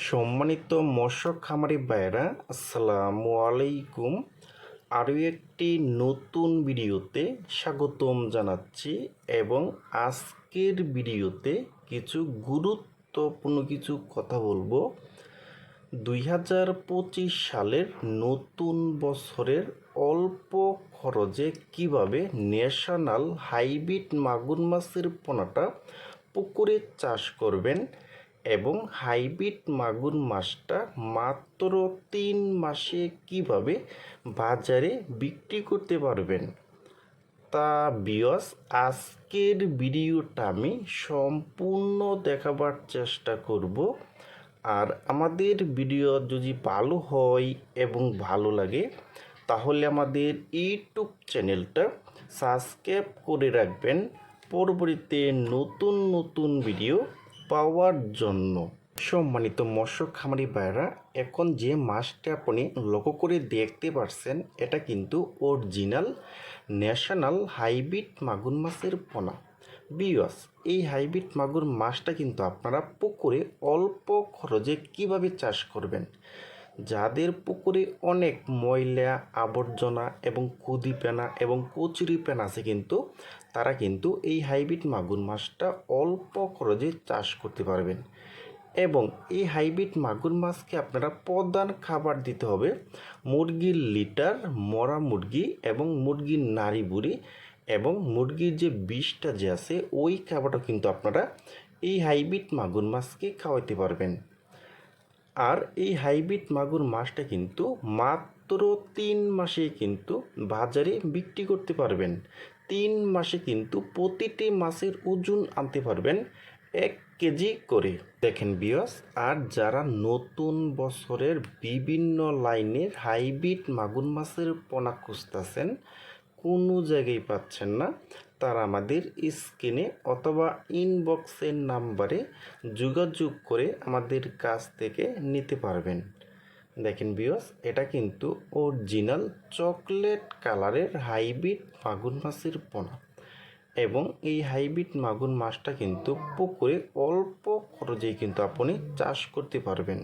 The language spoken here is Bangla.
সম্মানিত মৎস্য খামারি ভাইরা, আসসালামু আলাইকুম। আরও একটি নতুন ভিডিওতে স্বাগতম জানাচ্ছি এবং আজকের ভিডিওতে কিছু গুরুত্বপূর্ণ কিছু কথা বলবো। 2025 সালের নতুন বছরের অল্প খরচে কিভাবে ন্যাশনাল হাইব্রিড মাগুর মাছের পোনাটা পুকুরে চাষ করবেন এবং হাইব্রিড মাগুর মাছটা মাত্র 3 মাসে কিভাবে বাজারে বিক্রি করতে পারবেন। তা ভিউয়ার্স, আজকের ভিডিওটা আমি সম্পূর্ণ দেখাবার চেষ্টা করব। আর আমাদের ভিডিও যদি ভালো হয় এবং ভালো লাগে তাহলে আমাদের ইউটিউব চ্যানেলটা সাবস্ক্রাইব করে রাখবেন পরবর্তীতে নতুন নতুন ভিডিও পাওয়ার জন্য। সম্মানিত মৎস্য খামারি ভাইরা, এখন যে মাছটা আপনি লক্ষ্য করে দেখতে পাচ্ছেন এটা কিন্তু অরিজিনাল ন্যাশনাল হাইব্রিড মাগুর মাছের পোনা। ভিউয়ার্স, এই হাইব্রিড মাগুর মাছটা কিন্তু আপনারা পুকুরে অল্প খরচে কিভাবে চাষ করবেন। যাদের পুকুরে অনেক ময়লা আবর্জনা এবং কুদিপেনা এবং কচুরিপেনা আছে কিন্তু তারা কিন্তু এই হাইব্রিড মাগুর মাছটা অল্প খরচে চাষ করতে পারবেন। এবং এই হাইব্রিড মাগুর মাছকে আপনারা প্রধান খাবার দিতে হবে মুরগির লিটার, মরা মুরগি এবং মুরগির নাড়ি বুড়ি এবং মুরগির যে বিষটা যে আছে ওই খাবারটা কিন্তু আপনারা এই হাইব্রিড মাগুর মাছকে খাওয়াতে পারবেন। আর এই হাইব্রিড মাগুর মাছটা কিন্তু মাত্র 3 মাসেই কিন্তু বাজারে বিক্রি করতে পারবেন। 3 মাসে কিন্তু প্রতিটি মাছের ওজন আনতে পারবেন 1 কেজি করে। দেখেন ভিউয়ার্স, আর যারা নতুন বছরের বিভিন্ন লাইনের হাইব্রিড মাগুর মাছের পোনা খুঁজতেছেন, কোনো জায়গায় পাচ্ছেন না, তারা আমাদের স্ক্রিনে অথবা ইনবক্সের নাম্বারে যোগাযোগ করে আমাদের কাছ থেকে নিতে পারবেন। দেখেন ভিউয়ার্স, এটা কিন্তু অরিজিনাল চকলেট কালারের হাইব্রিড মাগুর মাছের পোনা এবং এই হাইব্রিড মাগুর মাছটা কিন্তু পুকুরে অল্প খরচেই কিন্তু আপনি চাষ করতে পারবেন।